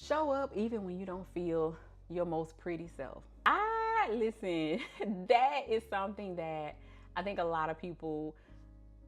Show up even when you don't feel your most pretty self. Listen, that is something that I think a lot of people,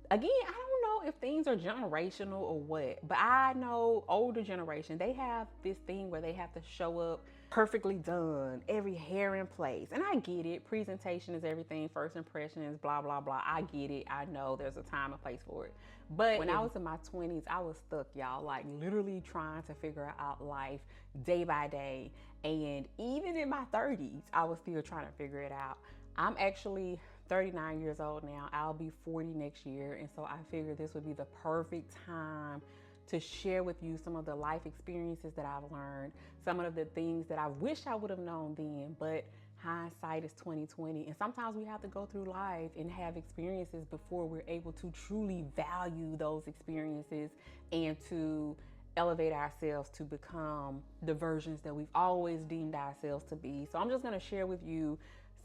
again, I don't know if things are generational or what, but I know older generation, they have this thing where they have to show up perfectly done, every hair in place. And I get it. Presentation is everything. First impression is blah, blah, blah. I get it. I know there's a time and place for it. But when I was in my 20s, I was stuck, y'all, like literally trying to figure out life day by day. And even in my 30s, I was still trying to figure it out. I'm actually 39 years old now. I'll be 40 next year. And so I figured this would be the perfect time to share with you some of the life experiences that I've learned, some of the things that I wish I would have known then, but hindsight is 2020. And sometimes we have to go through life and have experiences before we're able to truly value those experiences and to elevate ourselves to become the versions that we've always deemed ourselves to be. So I'm just going to share with you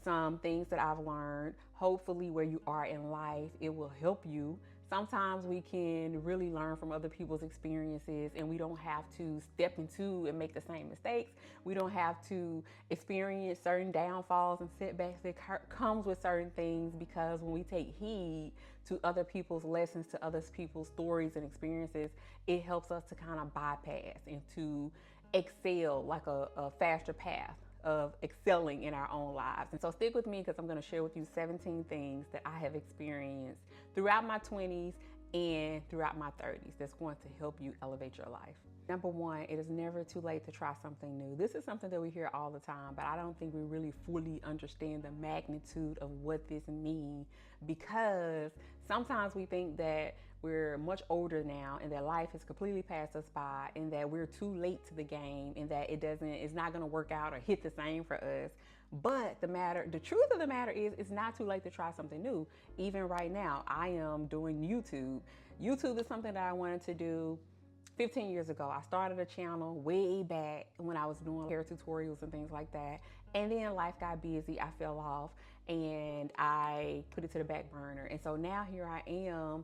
some things that I've learned. Hopefully where you are in life, it will help you. Sometimes we can really learn from other people's experiences and we don't have to step into and make the same mistakes. We don't have to experience certain downfalls and setbacks that comes with certain things, because when we take heed to other people's lessons, to other people's stories and experiences, it helps us to kind of bypass and to excel like a faster path of excelling in our own lives. And so stick with me, because I'm going to share with you 17 things that I have experienced throughout my 20s and throughout my 30s that's going to help you elevate your life. Number one, it is never too late to try something new. This is something that we hear all the time, but I don't think we really fully understand the magnitude of what this means, because sometimes we think that we're much older now and that life has completely passed us by and that we're too late to the game and that it's not going to work out or hit the same for us. But the truth of the matter is, it's not too late to try something new. Even right now, I am doing YouTube. YouTube is something that I wanted to do 15 years ago. I started a channel way back when I was doing hair tutorials and things like that. And then life got busy, I fell off, and I put it to the back burner. And so now here I am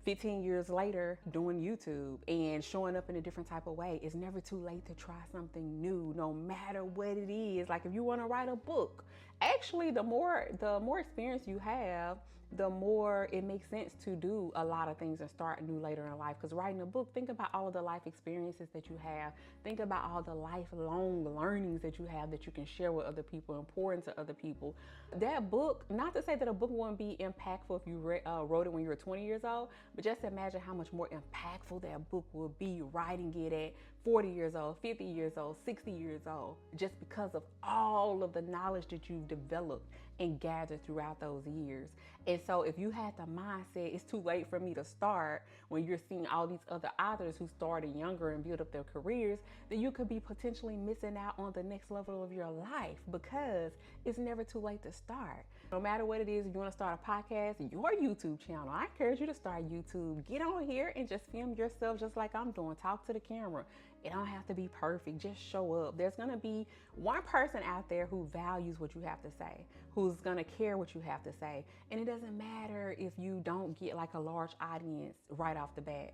15 years later doing YouTube and showing up in a different type of way. It's never too late to try something new, no matter what it is. Like if you want to write a book, actually the more experience you have, the more it makes sense to do a lot of things and start new later in life. Because writing a book, think about all the life experiences that you have. Think about all the lifelong learnings that you have that you can share with other people and pour into other people. That book, not to say that a book wouldn't be impactful if you wrote it when you were 20 years old, but just imagine how much more impactful that book will be writing it at 40 years old, 50 years old, 60 years old, just because of all of the knowledge that you've developed and gathered throughout those years. And so if you had the mindset, it's too late for me to start, when you're seeing all these other authors who started younger and built up their careers, then you could be potentially missing out on the next level of your life, because it's never too late to start. No matter what it is, if you want to start a podcast, your YouTube channel, I encourage you to start YouTube. Get on here and just film yourself just like I'm doing. Talk to the camera. It don't have to be perfect. Just show up. There's going to be one person out there who values what you have to say, who's going to care what you have to say. And it doesn't matter if you don't get like a large audience right off the bat.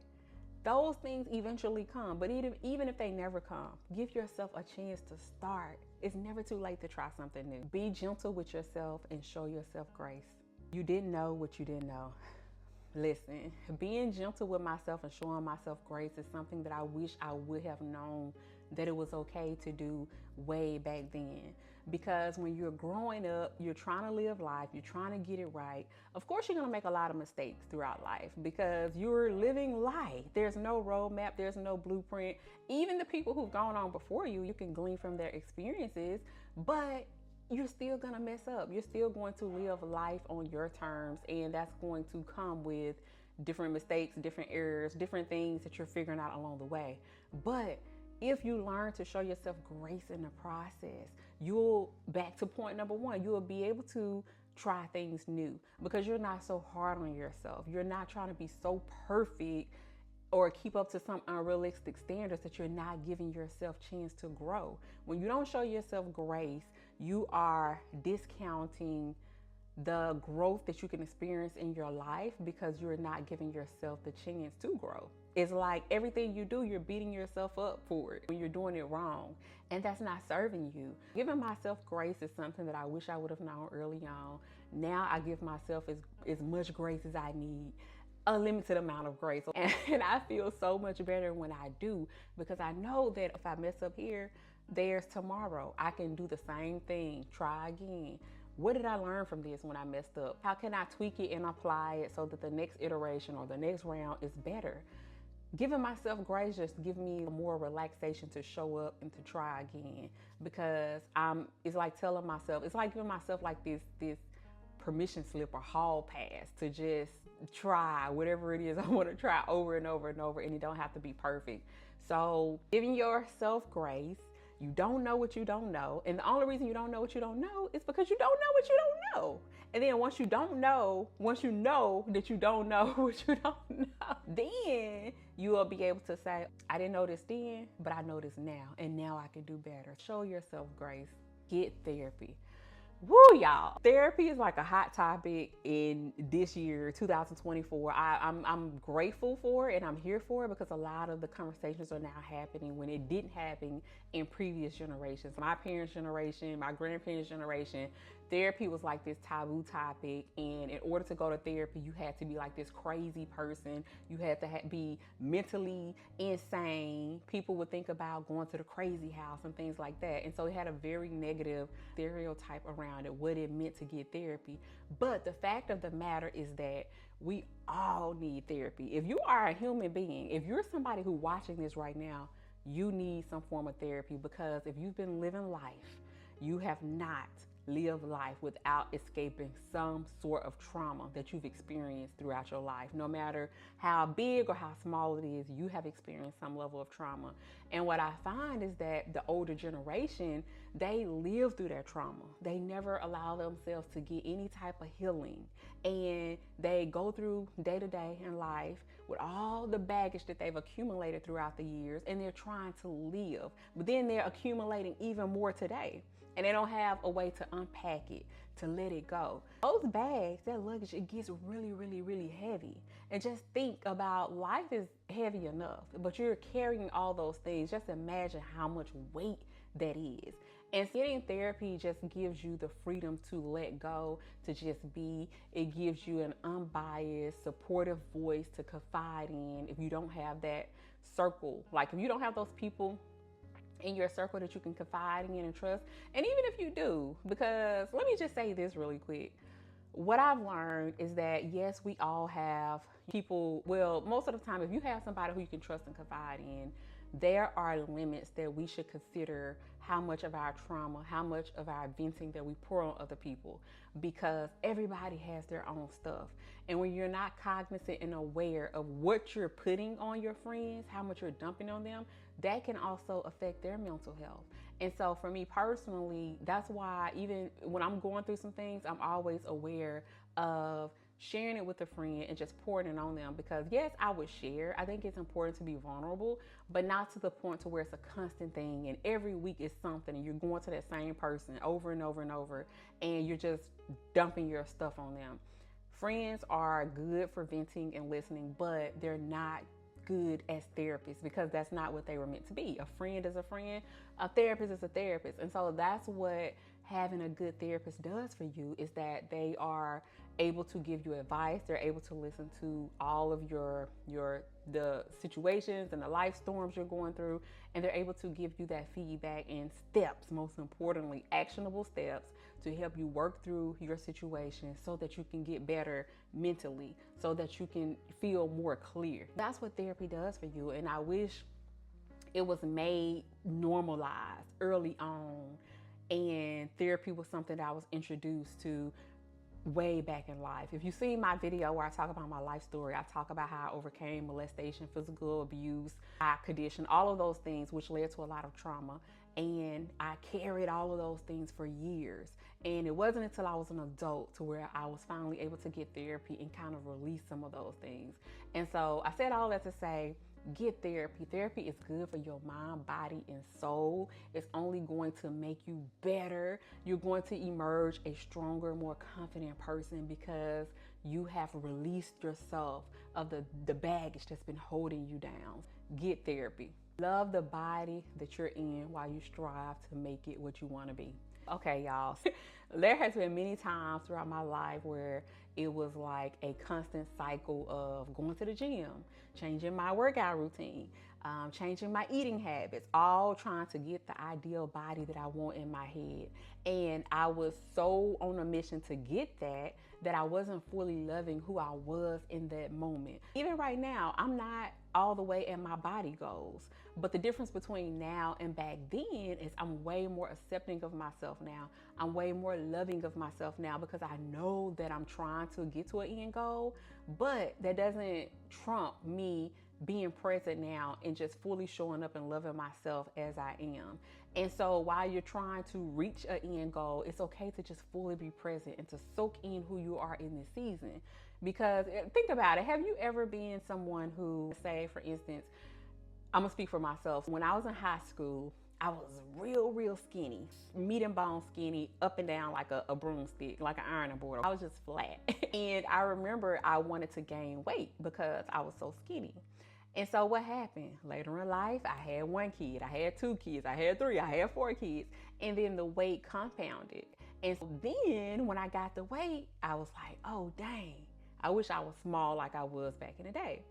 Those things eventually come, but even if they never come, give yourself a chance to start. It's never too late to try something new. Be gentle with yourself and show yourself grace. You didn't know what you didn't know. Listen, being gentle with myself and showing myself grace is something that I wish I would have known that it was okay to do way back then. Because when you're growing up, you're trying to live life, you're trying to get it right. Of course, you're going to make a lot of mistakes throughout life because you're living life. There's no roadmap, there's no blueprint. Even the people who've gone on before you, you can glean from their experiences, but you're still gonna mess up. You're still going to live life on your terms, and that's going to come with different mistakes, different errors, different things that you're figuring out along the way. But if you learn to show yourself grace in the process, back to point number one, you will be able to try things new because you're not so hard on yourself. You're not trying to be so perfect or keep up to some unrealistic standards that you're not giving yourself chance to grow. When you don't show yourself grace, you are discounting the growth that you can experience in your life because you're not giving yourself the chance to grow. It's like everything you do, you're beating yourself up for it when you're doing it wrong. And that's not serving you. Giving myself grace is something that I wish I would have known early on. Now I give myself as much grace as I need, a limited amount of grace. And I feel so much better when I do, because I know that if I mess up here, there's tomorrow. I can do the same thing, try again. What did I learn from this when I messed up? How can I tweak it and apply it so that the next iteration or the next round is better? Giving myself grace just give me more relaxation to show up and to try again, because it's like telling myself, it's like giving myself like this permission slip or hall pass to just try whatever it is I want to try over and over and over, and it don't have to be perfect. So giving yourself grace. You don't know what you don't know. And the only reason you don't know what you don't know is because you don't know what you don't know. And then once you know that you don't know what you don't know, then you will be able to say, I didn't know this then, but I know this now. And now I can do better. Show yourself grace. Get therapy. Woo, y'all. Therapy is like a hot topic in this year, 2024. I'm grateful for it and I'm here for it, because a lot of the conversations are now happening when it didn't happen in previous generations. My parents' generation, my grandparents' generation, therapy was like this taboo topic. And in order to go to therapy, you had to be like this crazy person. You had to be mentally insane. People would think about going to the crazy house and things like that. And so it had a very negative stereotype around it, what it meant to get therapy. But the fact of the matter is that we all need therapy. If you are a human being, if you're somebody who's watching this right now, you need some form of therapy, because if you've been living life, you have not lived life without escaping some sort of trauma that you've experienced throughout your life. No matter how big or how small it is, you have experienced some level of trauma. And what I find is that the older generation, they live through their trauma. They never allow themselves to get any type of healing. And they go through day to day in life with all the baggage that they've accumulated throughout the years, and they're trying to live. But then they're accumulating even more today. And they don't have a way to unpack it, to let it go. Those bags, that luggage, it gets really, really, really heavy. And just think about, life is heavy enough, but you're carrying all those things. Just imagine how much weight that is. And getting therapy just gives you the freedom to let go, to just be. It gives you an unbiased, supportive voice to confide in if you don't have that circle. Like if you don't have those people in your circle that you can confide in and trust. And even if you do, because let me just say this really quick. What I've learned is that yes, we all have people, well, most of the time, if you have somebody who you can trust and confide in, there are limits that we should consider how much of our trauma, how much of our venting that we pour on other people, because everybody has their own stuff. And when you're not cognizant and aware of what you're putting on your friends, how much you're dumping on them, that can also affect their mental health. And so for me personally, that's why even when I'm going through some things, I'm always aware of sharing it with a friend and just pouring it on them, because yes, I would share. I think it's important to be vulnerable, but not to the point to where it's a constant thing and every week is something and you're going to that same person over and over and over and you're just dumping your stuff on them. Friends are good for venting and listening, but they're not good as therapists, because that's not what they were meant to be. A friend is a friend, a therapist is a therapist. And so that's what having a good therapist does for you, is that they are able to give you advice. They're able to listen to all of the situations and the life storms you're going through, and they're able to give you that feedback and steps, most importantly, actionable steps to help you work through your situation so that you can get better mentally, so that you can feel more clear. That's what therapy does for you. And I wish it was made normalized early on, and therapy was something that I was introduced to way back in life. If you see my video where I talk about my life story, I talk about how I overcame molestation, physical abuse, eye condition, all of those things, which led to a lot of trauma. And I carried all of those things for years. And it wasn't until I was an adult to where I was finally able to get therapy and kind of release some of those things. And so I said all that to say, get therapy. Therapy is good for your mind, body, and soul. It's only going to make you better. You're going to emerge a stronger, more confident person, because you have released yourself of the baggage that's been holding you down. Get therapy. Love the body that you're in while you strive to make it what you want to be. Okay, y'all. There has been many times throughout my life where it was like a constant cycle of going to the gym, changing my workout routine, changing my eating habits, all trying to get the ideal body that I want in my head. And I was so on a mission to get that I wasn't fully loving who I was in that moment. Even right now, I'm not all the way at my body goals. But the difference between now and back then is I'm way more accepting of myself now. I'm way more loving of myself now because I know that I'm trying to get to an end goal, but that doesn't trump me being present now and just fully showing up and loving myself as I am. And so while you're trying to reach an end goal, it's okay to just fully be present and to soak in who you are in this season. Because think about it, have you ever been someone who, say for instance, I'm gonna speak for myself. When I was in high school, I was real skinny, meat and bone skinny, up and down like a broomstick, like an ironing board. I was just flat. And I remember I wanted to gain weight because I was so skinny. And so what happened? Later in life, I had 1 kid, I had 2 kids, I had 3, I had 4 kids, and then the weight compounded. And so then when I got the weight, I was like, oh dang, I wish I was small like I was back in the day.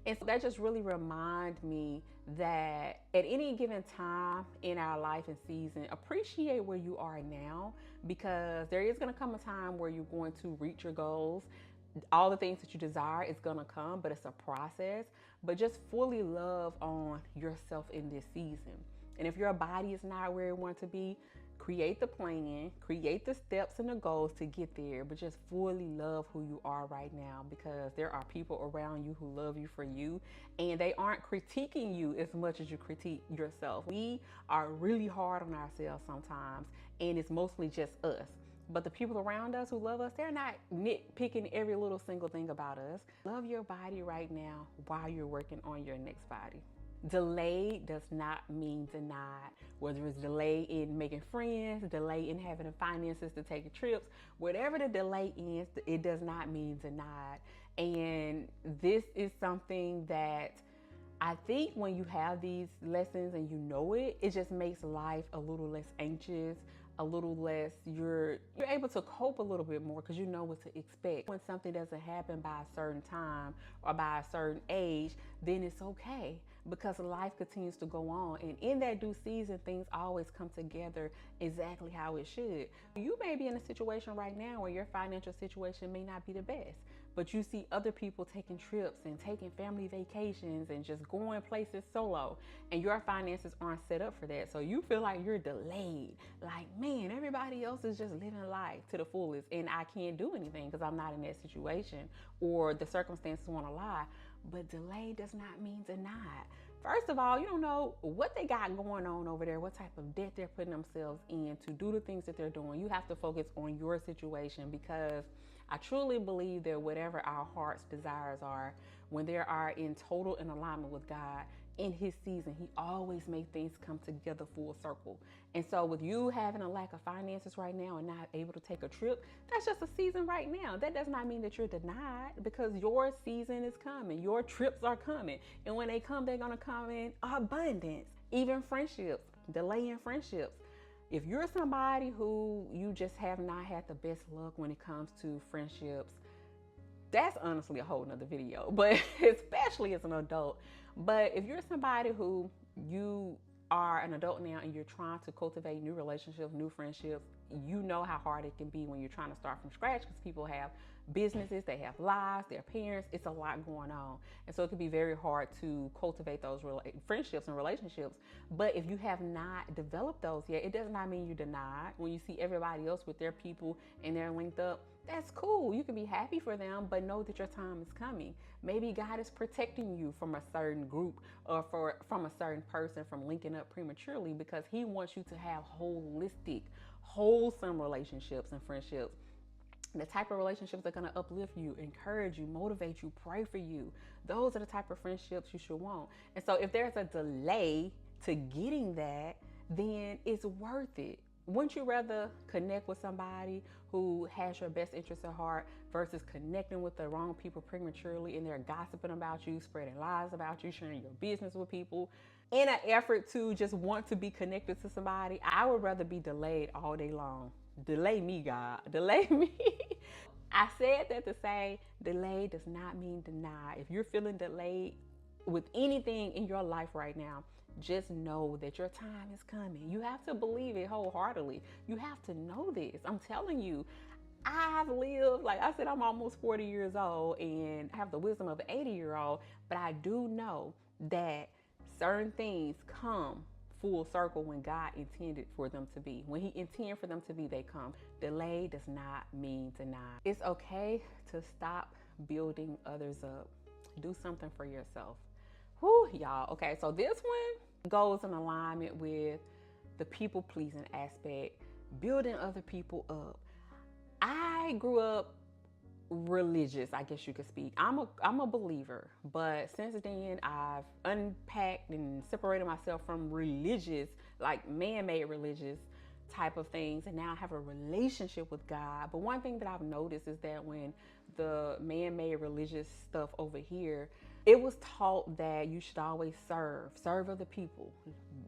And so that just really reminded me that at any given time in our life and season, appreciate where you are now, because there is going to come a time where you're going to reach your goals. All the things that you desire is going to come, but it's a process. But just fully love on yourself in this season. And if your body is not where it wants to be, create the plan, create the steps and the goals to get there, but just fully love who you are right now, because there are people around you who love you for you, and they aren't critiquing you as much as you critique yourself. We are really hard on ourselves sometimes, and it's mostly just us. But the people around us who love us, they're not nitpicking every little single thing about us. Love your body right now while you're working on your next body. Delayed does not mean denied. Whether it's delay in making friends, delay in having the finances to take trips, whatever the delay is, it does not mean denied. And this is something that I think when you have these lessons and you know it, it just makes life a little less anxious, a little less, you're able to cope a little bit more because you know what to expect. When something doesn't happen by a certain time or by a certain age, then it's okay, because life continues to go on. And in that due season, things always come together exactly how it should. You may be in a situation right now where your financial situation may not be the best, but you see other people taking trips and taking family vacations and just going places solo, and your finances aren't set up for that. So you feel like you're delayed. Like, man, everybody else is just living life to the fullest and I can't do anything because I'm not in that situation, or the circumstances want to lie. But delay does not mean denied. First of all, you don't know what they got going on over there, what type of debt they're putting themselves in to do the things that they're doing. You have to focus on your situation, because I truly believe that whatever our heart's desires are, when they are in total in alignment with God, in his season, he always makes things come together full circle. And so with you having a lack of finances right now and not able to take a trip, that's just a season right now. That does not mean that you're denied, because your season is coming. Your trips are coming. And when they come, they're going to come in abundance. Even friendships, delay in friendships. If you're somebody who you just have not had the best luck when it comes to friendships, that's honestly a whole nother video, but especially as an adult. But if you're somebody who you are an adult now and you're trying to cultivate new relationships, new friendships, you know how hard it can be when you're trying to start from scratch, because people have businesses, they have lives, they're parents, it's a lot going on. And so it can be very hard to cultivate those friendships and relationships. But if you have not developed those yet, it does not mean you're denied. When you see everybody else with their people and they're linked up, that's cool. You can be happy for them, but know that your time is coming. Maybe God is protecting you from a certain group or from a certain person from linking up prematurely, because he wants you to have holistic, wholesome relationships and friendships. The type of relationships that are going to uplift you, encourage you, motivate you, pray for you. Those are the type of friendships you should want. And so if there's a delay to getting that, then it's worth it. Wouldn't you rather connect with somebody who has your best interest at heart versus connecting with the wrong people prematurely and they're gossiping about you, spreading lies about you, sharing your business with people in an effort to just want to be connected to somebody? I would rather be delayed all day long. Delay me, God. Delay me. I said that to say delay does not mean deny. If you're feeling delayed with anything in your life right now, just know that your time is coming. You have to believe it wholeheartedly. You have to know this. I'm telling you, I've lived, like I said, I'm almost 40 years old and I have the wisdom of an 80-year-old, but I do know that certain things come full circle when God intended for them to be. When He intended for them to be, they come. Delay does not mean deny. It's okay to stop building others up. Do something for yourself. Whew, y'all. Okay, so this one goes in alignment with the people pleasing aspect, building other people up. I grew up religious, I guess you could speak. I'm a believer, but since then I've unpacked and separated myself from religious, like man-made religious type of things, and now I have a relationship with God. But one thing that I've noticed is that when the man-made religious stuff over here, it was taught that you should always serve other people,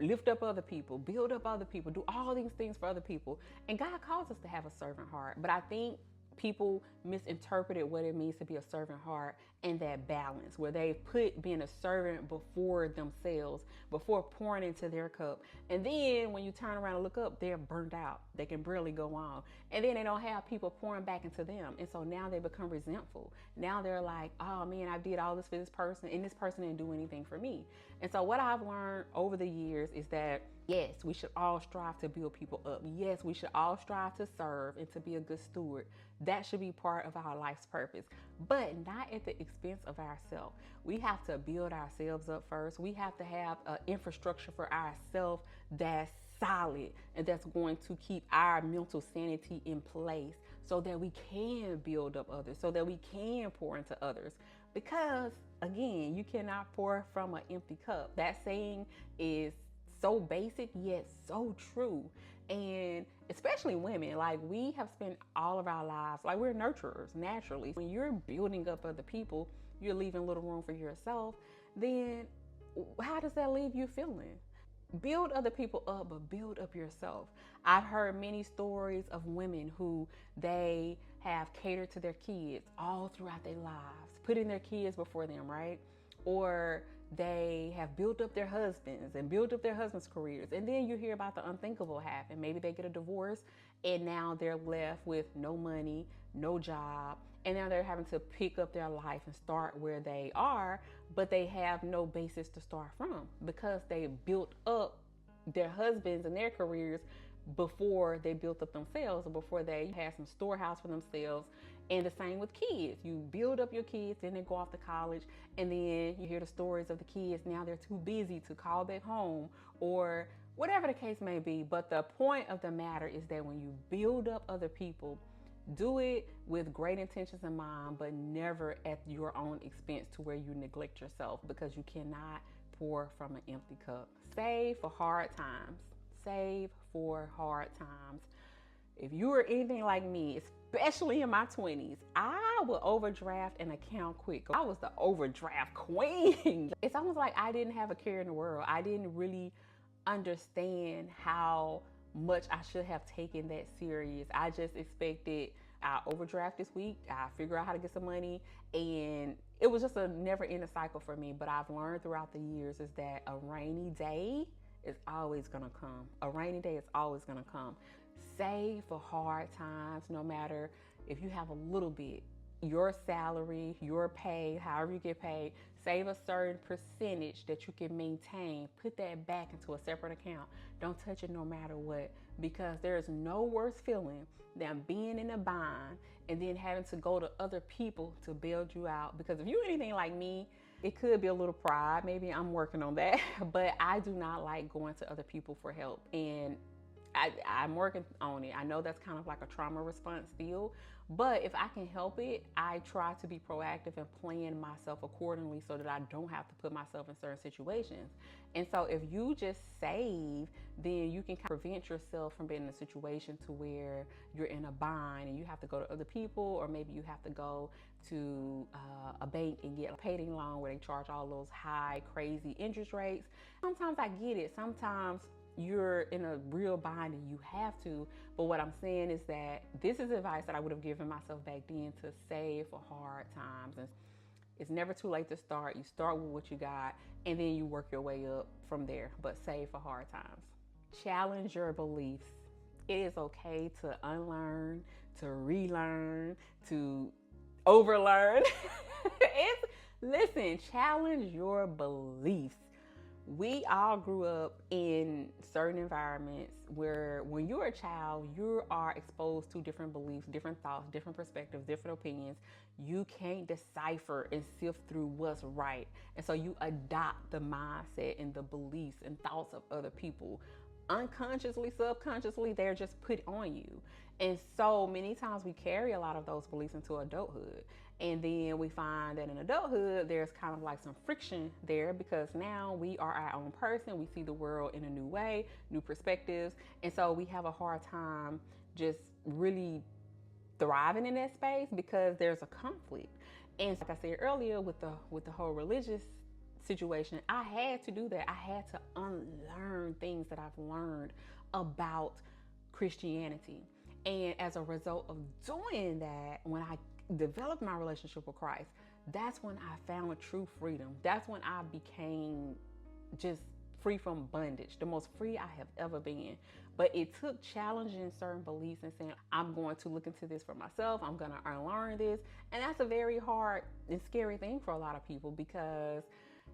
lift up other people, build up other people, do all these things for other people. And God calls us to have a servant heart. But I think people misinterpreted what it means to be a servant heart and that balance where they put being a servant before themselves, before pouring into their cup. And then when you turn around and look up, they're burnt out. They can barely go on. And then they don't have people pouring back into them. And so now they become resentful. Now they're like, oh man, I did all this for this person and this person didn't do anything for me. And so what I've learned over the years is that yes, we should all strive to build people up. Yes, we should all strive to serve and to be a good steward. That should be part of our life's purpose, but not at the expense of ourselves. We have to build ourselves up first. We have to have an infrastructure for ourselves that's solid and that's going to keep our mental sanity in place so that we can build up others, so that we can pour into others. Because again, you cannot pour from an empty cup. That saying is so basic yet so true. And especially women, like we have spent all of our lives, like we're nurturers naturally. When you're building up other people, you're leaving little room for yourself. Then how does that leave you feeling? Build other people up, but build up yourself. I've heard many stories of women who they have catered to their kids all throughout their lives, putting their kids before them, right? Or they have built up their husbands and built up their husbands' careers. And then you hear about the unthinkable happen. Maybe they get a divorce and now they're left with no money, no job. And now they're having to pick up their life and start where they are, but they have no basis to start from because they built up their husbands and their careers before they built up themselves or before they had some storehouse for themselves. And the same with kids. You build up your kids, then they go off to college, and then you hear the stories of the kids. Now they're too busy to call back home or whatever the case may be. But the point of the matter is that when you build up other people, do it with great intentions in mind, but never at your own expense to where you neglect yourself, because you cannot pour from an empty cup. Save for hard times. Save for hard times. If you are anything like me, especially in my 20s, I would overdraft an account quick. I was the overdraft queen. It's almost like I didn't have a care in the world. I didn't really understand how much I should have taken that serious. I just expected I overdraft this week, I figure out how to get some money, and it was just a never-ending cycle for me. But I've learned throughout the years is that a rainy day is always gonna come. A rainy day is always gonna come. Save for hard times, no matter if you have a little bit. Your salary, your pay, however you get paid, save a certain percentage that you can maintain. Put that back into a separate account. Don't touch it no matter what, because there is no worse feeling than being in a bind and then having to go to other people to bail you out. Because if you're anything like me, it could be a little pride. Maybe I'm working on that, but I do not like going to other people for help. And I'm working on it. I know that's kind of like a trauma response still, but if I can help it, I try to be proactive and plan myself accordingly so that I don't have to put myself in certain situations. And so if you just save, then you can prevent yourself from being in a situation to where you're in a bind and you have to go to other people, or maybe you have to go to a bank and get a payday loan where they charge all those high, crazy interest rates. Sometimes I get it. Sometimes you're in a real bind and you have to. But what I'm saying is that this is advice that I would have given myself back then, to save for hard times. And it's never too late to start. You start with what you got and then you work your way up from there, but save for hard times. Challenge your beliefs. It is okay to unlearn, to relearn, to overlearn. Listen, challenge your beliefs. We all grew up in certain environments where when you're a child, you are exposed to different beliefs, different thoughts, different perspectives, different opinions. You can't decipher and sift through what's right. And so you adopt the mindset and the beliefs and thoughts of other people. Unconsciously, subconsciously, they're just put on you. And so many times we carry a lot of those beliefs into adulthood. And then we find that in adulthood, there's kind of like some friction there, because now we are our own person. We see the world in a new way, new perspectives. And so we have a hard time just really thriving in that space because there's a conflict. And like I said earlier, with the whole religious situation, I had to do that. I had to unlearn things that I've learned about Christianity. And as a result of doing that, when I developed my relationship with Christ, that's when I found true freedom. That's when I became just free from bondage, the most free I have ever been. But it took challenging certain beliefs and saying, I'm going to look into this for myself. I'm going to unlearn this. And that's a very hard and scary thing for a lot of people, because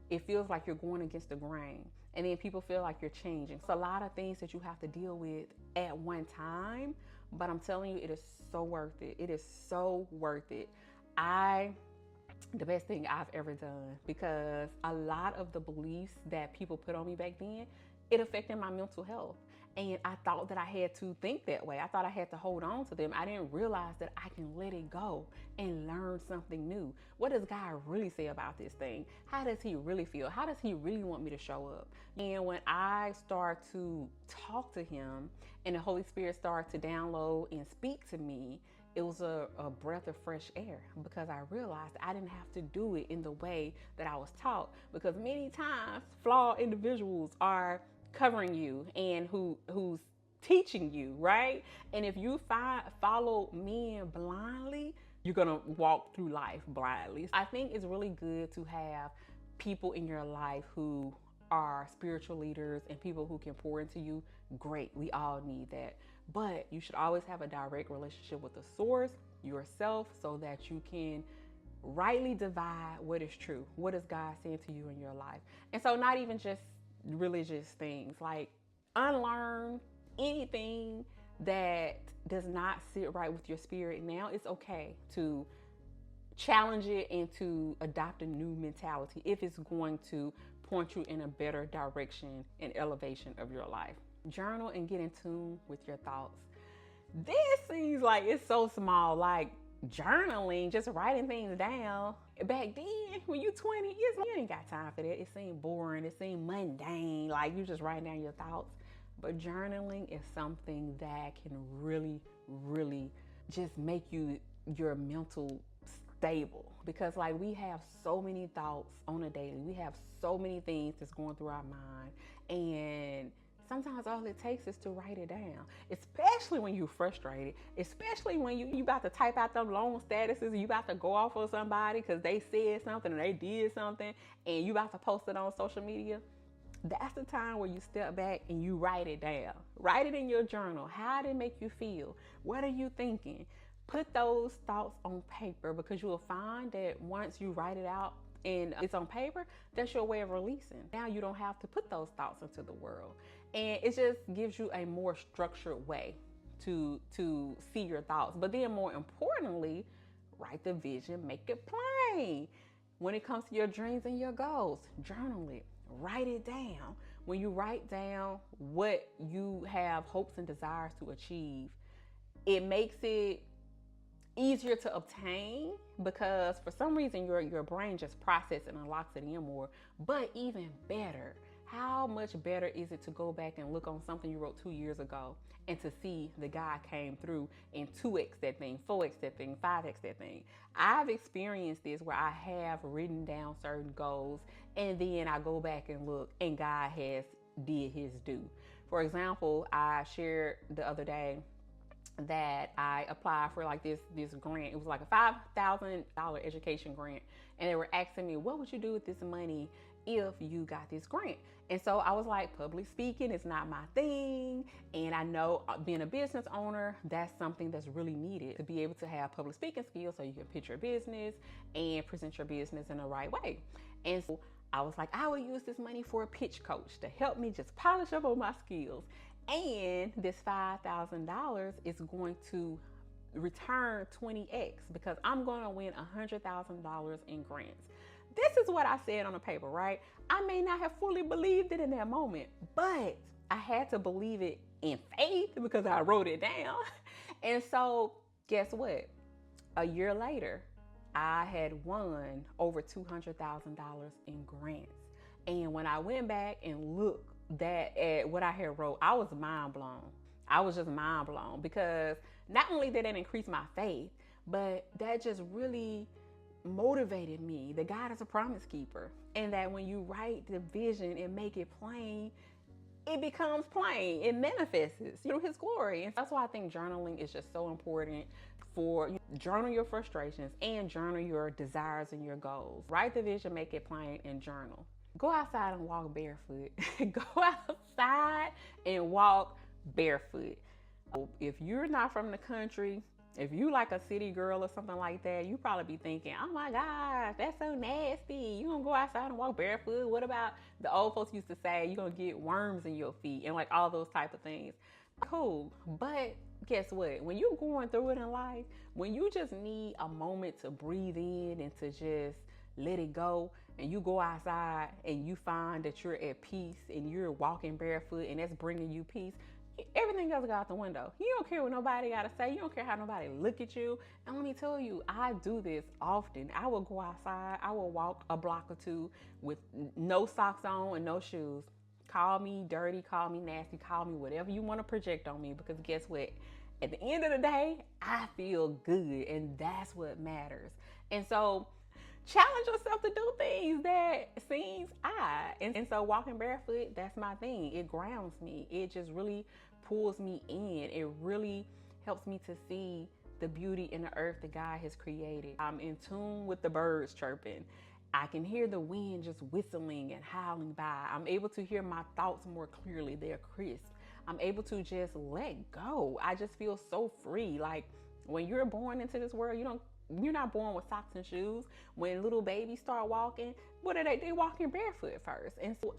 it feels like you're going against the grain. And then people feel like you're changing. It's a lot of things that you have to deal with at one time. But I'm telling you, it is so worth it. It is so worth it. The best thing I've ever done, because a lot of the beliefs that people put on me back then, it affected my mental health. And I thought that I had to think that way. I thought I had to hold on to them. I didn't realize that I can let it go and learn something new. What does God really say about this thing? How does he really feel? How does he really want me to show up? And when I start to talk to him and the Holy Spirit started to download and speak to me, it was a breath of fresh air, because I realized I didn't have to do it in the way that I was taught. Because many times flawed individuals are covering you and who's teaching you, right? And if you follow men blindly, you're gonna walk through life blindly. I think it's really good to have people in your life who are spiritual leaders and people who can pour into you. Great, we all need that. But you should always have a direct relationship with the source, yourself, so that you can rightly divide what is true. What is God saying to you in your life? And so not even just religious things, like unlearn anything that does not sit right with your spirit. Now it's okay to challenge it and to adopt a new mentality if it's going to point you in a better direction and elevation of your life. Journal and get in tune with your thoughts. This seems like it's so small, like journaling, just writing things down. Back then, when you 20, you ain't got time for that. It seemed boring, it seemed mundane, like you just writing down your thoughts. But journaling is something that can really, really just make your mental stable. Because like we have so many thoughts on a daily. We have so many things that's going through our mind. And sometimes all it takes is to write it down, especially when you're frustrated, especially when you about to type out them long statuses and you about to go off on somebody because they said something or they did something and you about to post it on social media. That's the time where you step back and you write it down. Write it in your journal. How did it make you feel? What are you thinking? Put those thoughts on paper, because you will find that once you write it out and it's on paper, that's your way of releasing. Now you don't have to put those thoughts into the world. And it just gives you a more structured way to see your thoughts. But then more importantly, write the vision, make it plain. When it comes to your dreams and your goals, journal it, write it down. when you write down what you have hopes and desires to achieve, it makes it easier to obtain, because for some reason your brain just processes and unlocks it in more. But even better, how much better is it to go back and look on something you wrote 2 years ago and to see the guy came through and 2x that thing, 4x that thing, 5x that thing. I've experienced this where I have written down certain goals and then I go back and look and God has did his due. For example, I shared the other day that I applied for like this grant. It was like a $5,000 education grant, and they were asking me, what would you do with this money if you got this grant? And so I was like, public speaking is not my thing, and I know being a business owner, that's something that's really needed, to be able to have public speaking skills so you can pitch your business and present your business in the right way. And so I was like, I will use this money for a pitch coach to help me just polish up on my skills. And this $5,000 is going to return 20x because I'm going to win $100,000 in grants. This is what I said on the paper, right? I may not have fully believed it in that moment, but I had to believe it in faith because I wrote it down. And so guess what? A year later, I had won over $200,000 in grants. And when I went back and looked at what I had wrote, I was mind blown. I was just mind blown because not only did that increase my faith, but that just really motivated me that God is a promise keeper, and that when you write the vision and make it plain, it becomes plain. It manifests through his glory. And that's why I think journaling is just so important. For journal your frustrations and journal your desires and your goals. Write the vision, make it plain, and journal. Go outside and walk barefoot. Go outside and walk barefoot. If you're not from the country, if you like a city girl or something like that, you probably be thinking, oh my gosh, that's so nasty. You gonna go outside and walk barefoot? What about the old folks used to say, you're gonna get worms in your feet and like all those type of things. Cool, but guess what? When you're going through it in life, when you just need a moment to breathe in and to just let it go, and you go outside and you find that you're at peace and you're walking barefoot and that's bringing you peace, everything else go out the window. You don't care what nobody got to say. You don't care how nobody look at you. And let me tell you, I do this often. I will go outside. I will walk a block or two with no socks on and no shoes. Call me dirty, call me nasty, call me whatever you want to project on me, because guess what? At the end of the day, I feel good, and that's what matters. And so challenge yourself to do things that seems odd. And so walking barefoot, that's my thing. It grounds me. It just really pulls me in. It really helps me to see the beauty in the earth that God has created. I'm in tune with the birds chirping. I can hear the wind just whistling and howling by. I'm able to hear my thoughts more clearly. They're crisp. I'm able to just let go. I just feel so free. Like when you're born into this world, you're not born with socks and shoes. When little babies start walking, what are they? They walking barefoot first. And so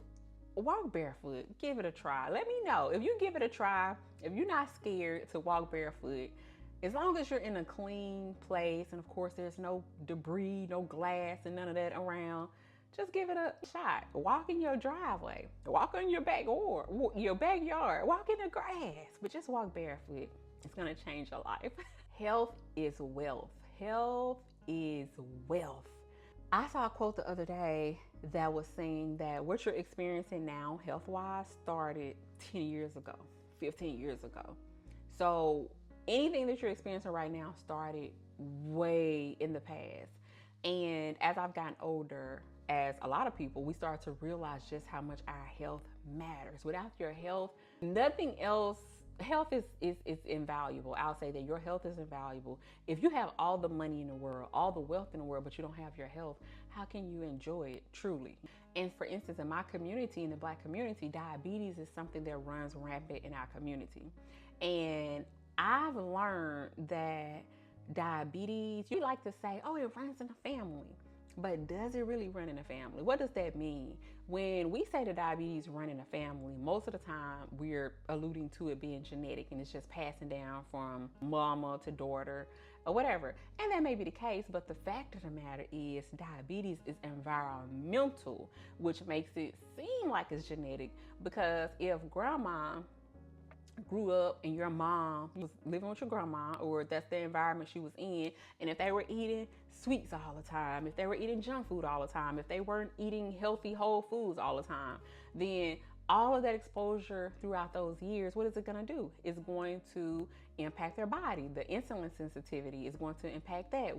walk barefoot, give it a try. Let me know if you give it a try, if you're not scared to walk barefoot. As long as you're in a clean place, and of course there's no debris, no glass and none of that around, just give it a shot. Walk in your driveway, walk in your your backyard, walk in the grass, but just walk barefoot. It's gonna change your life. Health is wealth. Health is wealth. I saw a quote the other day that was saying that what you're experiencing now, health-wise, started 10 years ago, 15 years ago. So anything that you're experiencing right now started way in the past. And as I've gotten older, as a lot of people, we start to realize just how much our health matters. Without your health, nothing else. Health is invaluable. I'll say that your health is invaluable. If you have all the money in the world, all the wealth in the world, but you don't have your health, how can you enjoy it truly? And for instance, in my community, in the Black community, diabetes is something that runs rampant in our community. And I've learned that diabetes, you like to say, oh, it runs in the family. But does it really run in a family? What does that mean? When we say the diabetes run in a family, most of the time we're alluding to it being genetic and it's just passing down from mama to daughter. or whatever. And that may be the case, but the fact of the matter is diabetes is environmental, which makes it seem like it's genetic. Because if grandma grew up and your mom was living with your grandma, or that's the environment she was in, and if they were eating sweets all the time, if they were eating junk food all the time, if they weren't eating healthy whole foods all the time, then all of that exposure throughout those years, what is it going to do? It's going to impact their body. The insulin sensitivity is going to impact that,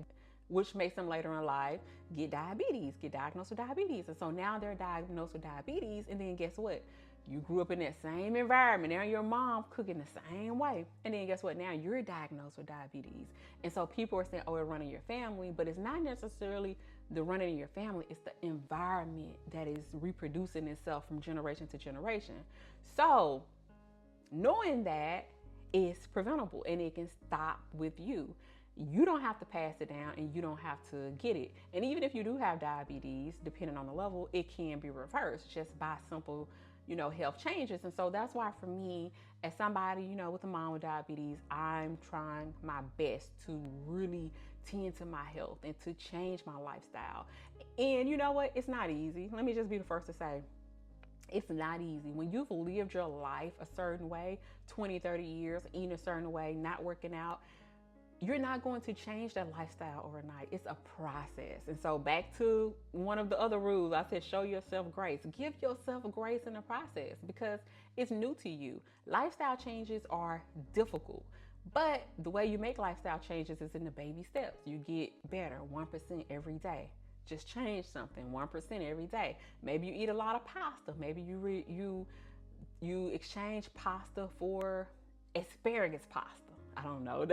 which makes them later in life get diabetes, get diagnosed with diabetes. And so now they're diagnosed with diabetes, and then guess what? You grew up in that same environment. Now your mom cooking the same way. And then guess what? Now you're diagnosed with diabetes. And so people are saying, oh, it's running your family, but it's not necessarily the running in your family. It's the environment that is reproducing itself from generation to generation. So knowing that it's preventable and it can stop with you. You don't have to pass it down, and you don't have to get it. And even if you do have diabetes, depending on the level, it can be reversed just by simple health changes. And so that's why for me, as somebody, with a mom with diabetes, I'm trying my best to really tend to my health and to change my lifestyle. And you know what? It's not easy. Let me just be the first to say, it's not easy. When you've lived your life a certain way, 20, 30 years, eating a certain way, not working out, you're not going to change that lifestyle overnight. It's a process. And so back to one of the other rules, I said, show yourself grace. Give yourself grace in the process because it's new to you. Lifestyle changes are difficult, but the way you make lifestyle changes is in the baby steps. You get better 1% every day. Just change something 1% every day. Maybe you eat a lot of pasta. Maybe you exchange pasta for asparagus pasta. I don't know.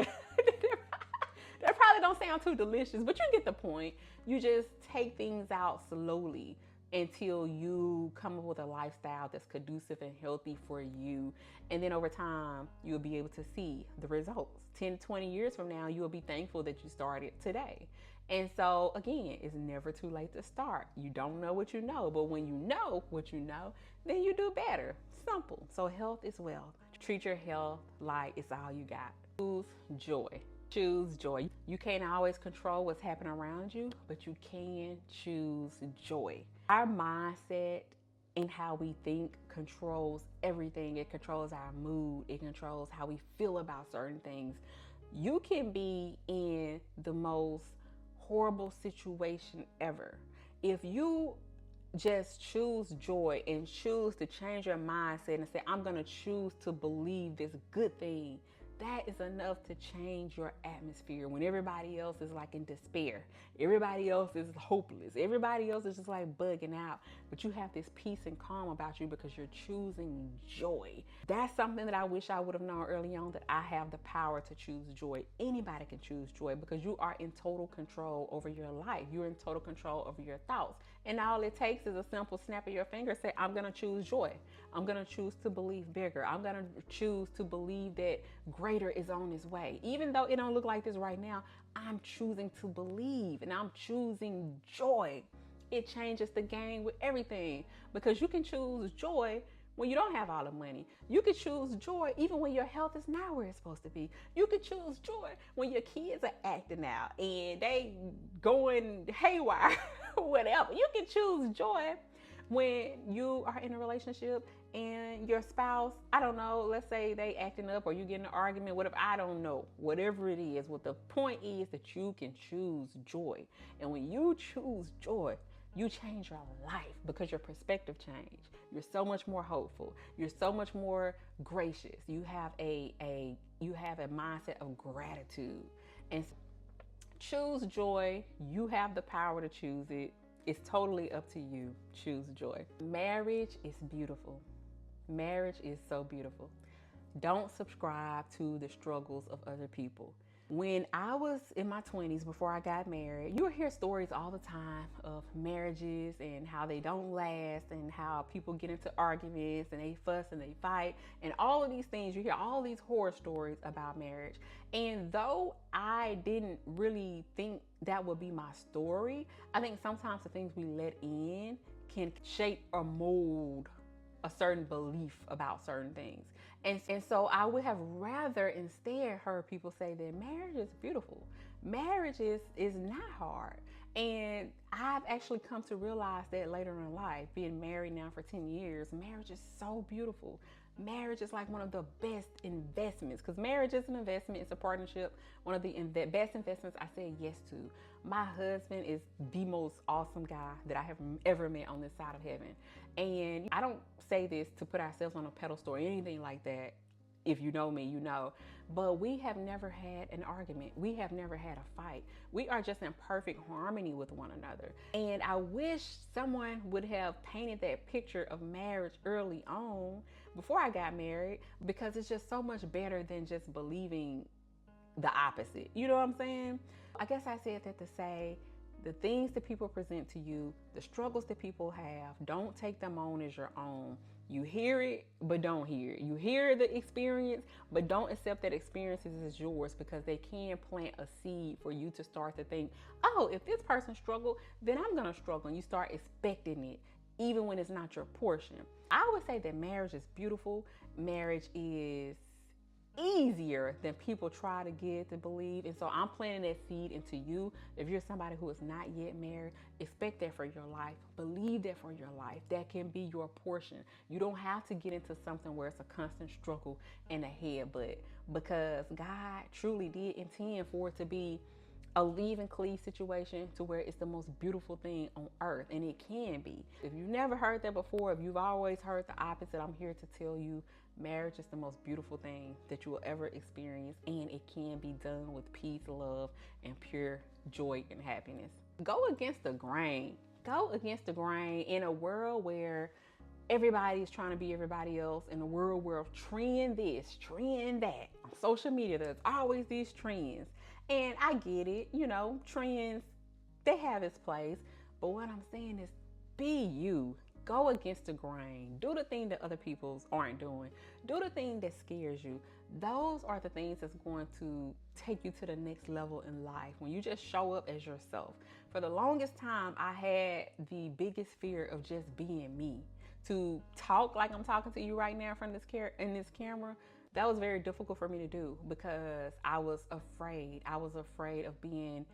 That probably don't sound too delicious, but you get the point. You just take things out slowly until you come up with a lifestyle that's conducive and healthy for you. And then over time, you'll be able to see the results. 10, 20 years from now, you'll be thankful that you started today. And so again, it's never too late to start. You don't know what you know, but when you know what you know, then you do better. Simple. So health is wealth. Treat your health like it's all you got. Choose joy. Choose joy. You can't always control what's happening around you, but you can choose joy. Our mindset and how we think controls everything. It controls our mood. It controls how we feel about certain things. You can be in the most horrible situation ever. If you just choose joy and choose to change your mindset and say, I'm going to choose to believe this good thing, that is enough to change your atmosphere when everybody else is like in despair. Everybody else is hopeless. Everybody else is just like bugging out. But you have this peace and calm about you because you're choosing joy. That's something that I wish I would have known early on, that I have the power to choose joy. Anybody can choose joy because you are in total control over your life. You're in total control over your thoughts. And all it takes is a simple snap of your finger. Say, I'm going to choose joy. I'm going to choose to believe bigger. I'm going to choose to believe that greater is on its way. Even though it don't look like this right now, I'm choosing to believe and I'm choosing joy. It changes the game with everything because you can choose joy when you don't have all the money. You can choose joy even when your health is not where it's supposed to be. You can choose joy when your kids are acting out and they going haywire, whatever. You can choose joy when you are in a relationship and your spouse, I don't know, let's say they acting up or you get in an argument, whatever, I don't know, whatever it is. What the point is that you can choose joy. And when you choose joy, you change your life because your perspective changed. You're so much more hopeful. You're so much more gracious. You have a mindset of gratitude. And choose joy. You have the power to choose it. It's totally up to you. Choose joy. Marriage is beautiful. Marriage is so beautiful. Don't subscribe to the struggles of other people. When I was in my 20s, before I got married, you will hear stories all the time of marriages and how they don't last and how people get into arguments and they fuss and they fight and all of these things. You hear all these horror stories about marriage. And though I didn't really think that would be my story, I think sometimes the things we let in can shape or mold a certain belief about certain things. And so I would have rather instead heard people say that marriage is beautiful. Marriage is not hard. And I've actually come to realize that later in life, being married now for 10 years, marriage is so beautiful. Marriage is like one of the best investments, because marriage is an investment, it's a partnership. One of the best investments I said yes to. My husband is the most awesome guy that I have ever met on this side of heaven. And I don't say this to put ourselves on a pedestal or anything like that. If you know me, you know. But we have never had an argument. We have never had a fight. We are just in perfect harmony with one another. And I wish someone would have painted that picture of marriage early on before I got married, because it's just so much better than just believing the opposite. You know what I'm saying? I guess I said that to say, the things that people present to you, the struggles that people have, don't take them on as your own. You hear it, but don't hear it. You hear the experience, but don't accept that experience as yours, because they can plant a seed for you to start to think, oh, if this person struggled, then I'm going to struggle. And you start expecting it, even when it's not your portion. I would say that marriage is beautiful. Marriage is easier than people try to get to believe. And so I'm planting that seed into you. If you're somebody who is not yet married, expect that for your life. Believe that for your life. That can be your portion. You don't have to get into something where it's a constant struggle and a headbutt, because God truly did intend for it to be a leave and cleave situation, to where it's the most beautiful thing on earth, and it can be. If you've never heard that before, if you've always heard the opposite, I'm here to tell you, marriage is the most beautiful thing that you will ever experience, and it can be done with peace, love, and pure joy and happiness. Go against the grain. Go against the grain in a world where everybody's trying to be everybody else, in a world where trend this, trend that. On social media, there's always these trends. And I get it, you know, trends, they have its place. But what I'm saying is, be you. Go against the grain. Do the thing that other people aren't doing. Do the thing that scares you. Those are the things that's going to take you to the next level in life, when you just show up as yourself. For the longest time, I had the biggest fear of just being me. To talk like I'm talking to you right now from in this camera, that was very difficult for me to do, because I was afraid. I was afraid of being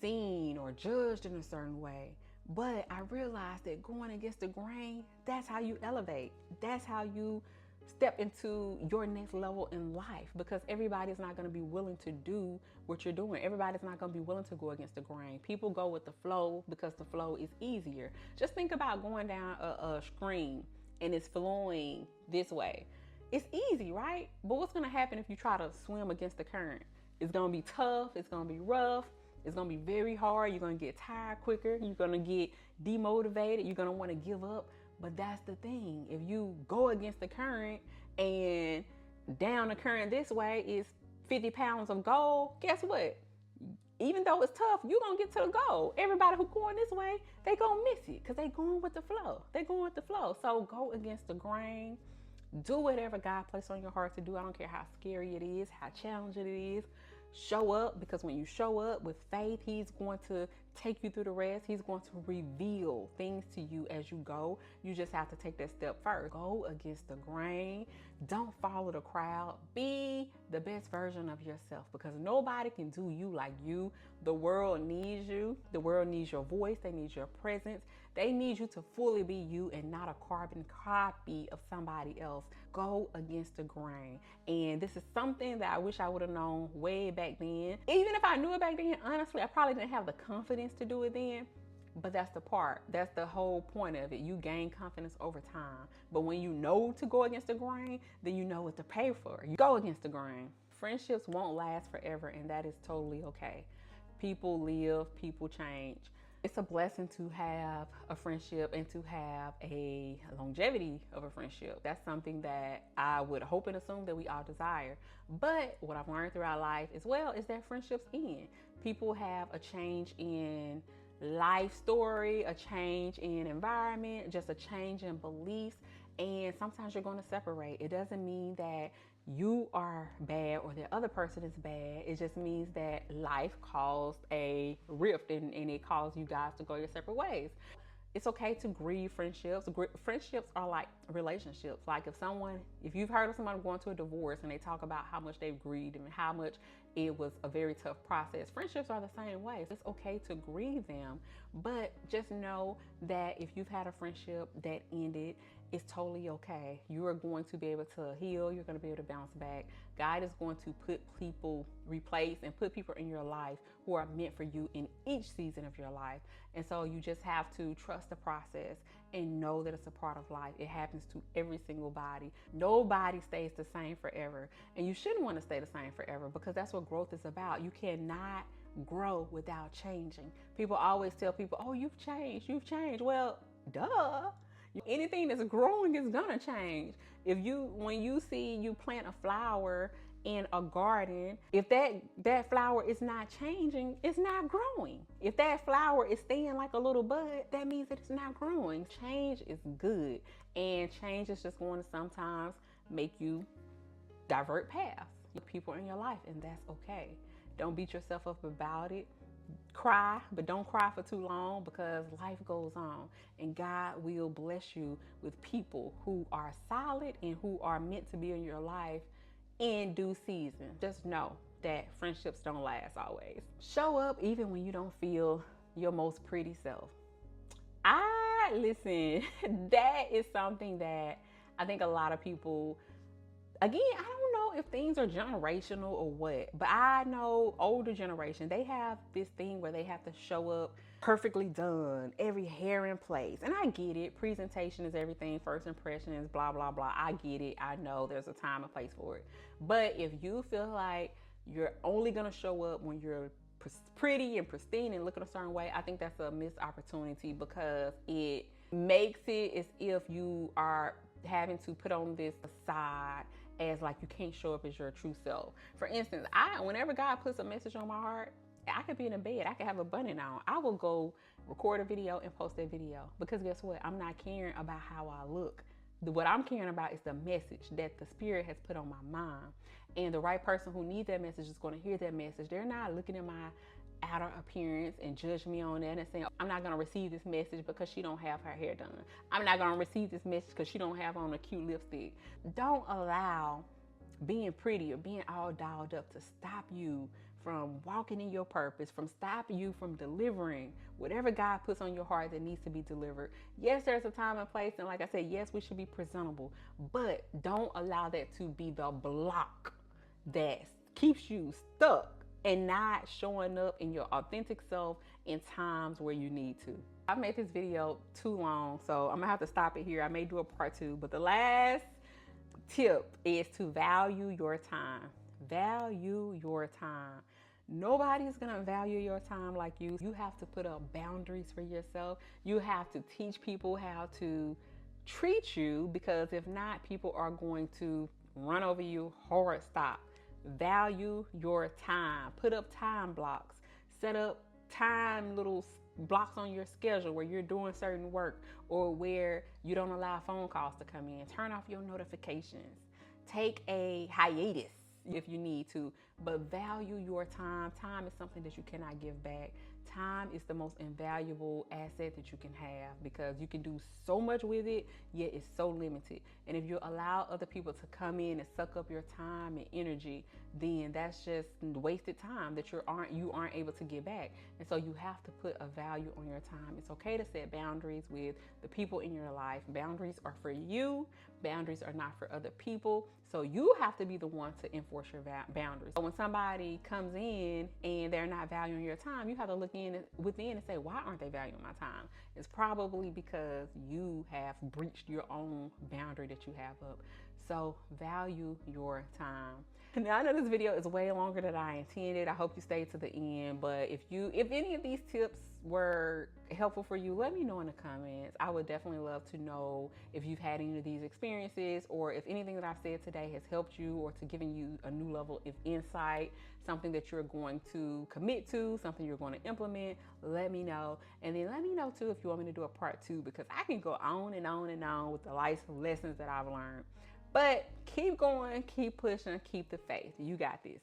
seen or judged in a certain way. But I realized that going against the grain, that's how you elevate. That's how you step into your next level in life, because everybody's not going to be willing to do what you're doing. Everybody's not going to be willing to go against the grain. People go with the flow because the flow is easier. Just think about going down a stream and it's flowing this way. It's easy, right? But what's going to happen if you try to swim against the current? It's going to be tough. It's going to be rough. It's going to be very hard. You're going to get tired quicker. You're going to get demotivated. You're going to want to give up. But that's the thing. If you go against the current, and down the current this way is 50 pounds of gold, guess what? Even though it's tough, you're going to get to the goal. Everybody who's going this way, they going to miss it, because they going with the flow. They going with the flow. So go against the grain. Do whatever God placed on your heart to do. I don't care how scary it is, how challenging it is. Show up, because when you show up with faith, He's going to take you through the rest. He's going to reveal things to you as you go. You just have to take that step first. Go against the grain. Don't follow the crowd. Be the best version of yourself, because nobody can do you like you. The world needs you. The world needs your voice. They need your presence. They need you to fully be you and not a carbon copy of somebody else. Go against the grain. And this is something that I wish I would have known way back then. Even if I knew it back then, honestly, I probably didn't have the confidence to do it then. But that's the part. That's the whole point of it. You gain confidence over time. But when you know to go against the grain, then you know what to pay for. You go against the grain. Friendships won't last forever, and that is totally okay. People live, people change. It's a blessing to have a friendship and to have a longevity of a friendship. That's something that I would hope and assume that we all desire. But what I've learned throughout life as well is that friendships end. People have a change in life story, a change in environment, just a change in beliefs. And sometimes you're going to separate. It doesn't mean that you are bad or the other person is bad. It just means that life caused a rift and it caused you guys to go your separate ways. It's okay to grieve friendships. Friendships are like relationships. Like if you've heard of somebody going to a divorce and they talk about how much they've grieved and how much it was a very tough process, friendships are the same way. It's okay to grieve them, but just know that if you've had a friendship that ended, it's totally okay. You are going to be able to heal. You're going to be able to bounce back. God is going to replace and put people in your life who are meant for you in each season of your life. And so you just have to trust the process and know that it's a part of life. It happens to every single body. Nobody stays the same forever. And you shouldn't want to stay the same forever, because that's what growth is about. You cannot grow without changing. People always tell people, oh, you've changed. Well, duh. Anything that's growing is gonna change. When you plant a flower in a garden, if that flower is not changing, it's not growing. If that flower is staying like a little bud, that means that it's not growing. Change is good, and change is just going to sometimes make you divert paths. People in your life, and that's okay. Don't beat yourself up about it. Cry, but don't cry for too long, because life goes on and God will bless you with people who are solid and who are meant to be in your life in due season. Just know that friendships don't last always. Show up even when you don't feel your most pretty self. Listen, that is something that I think a lot of people, again, I don't know if things are generational or what, but I know older generation, they have this thing where they have to show up perfectly done, every hair in place. And I get it. Presentation is everything. First impression is blah, blah, blah. I get it. I know there's a time and place for it. But if you feel like you're only going to show up when you're pretty and pristine and look in a certain way, I think that's a missed opportunity, because it makes it as if you are having to put on this facade as like you can't show up as your true self. For instance, whenever God puts a message on my heart, I could be in a bed, I could have a button on, I will go record a video and post that video, because guess what? I'm not caring about how I look. What I'm caring about is the message that the Spirit has put on my mind. And the right person who needs that message is going to hear that message. They're not looking at my outer appearance and judge me on that and saying, I'm not going to receive this message because she don't have her hair done. I'm not going to receive this message because she don't have on a cute lipstick. Don't allow being pretty or being all dolled up to stop you from walking in your purpose, from stopping you from delivering whatever God puts on your heart that needs to be delivered. Yes, there's a time and place, and like I said, yes, we should be presentable, but don't allow that to be the block that keeps you stuck and not showing up in your authentic self in times where you need to. I've made this video too long, so I'm gonna have to stop it here. I may do a part 2, but the last tip is to value your time. Value your time. Nobody's gonna value your time like you. You have to put up boundaries for yourself. You have to teach people how to treat you, because if not, people are going to run over you hard stop. Value your time. Put up time blocks. Set up time little blocks on your schedule where you're doing certain work, or where you don't allow phone calls to come in. Turn off your notifications. Take a hiatus if you need to, but value your time. Time is something that you cannot give back. Time is the most invaluable asset that you can have, because you can do so much with it, yet it's so limited. And if you allow other people to come in and suck up your time and energy, then that's just wasted time that you aren't able to get back. And so you have to put a value on your time. It's okay to set boundaries with the people in your life. Boundaries are for you. Boundaries are not for other people. So you have to be the one to enforce your boundaries. So when somebody comes in and they're not valuing your time, you have to look within and say, why aren't they valuing my time? It's probably because you have breached your own boundary that you have up. So value your time. Now, I know this video is way longer than I intended. I hope you stayed to the end, but if any of these tips were helpful for you, let me know in the comments. I would definitely love to know if you've had any of these experiences, or if anything that I've said today has helped you or to giving you a new level of insight, something that you're going to commit to, something you're going to implement. Let me know. And then let me know too if you want me to do a part 2, because I can go on and on and on with the life lessons that I've learned. But keep going, keep pushing, keep the faith. You got this.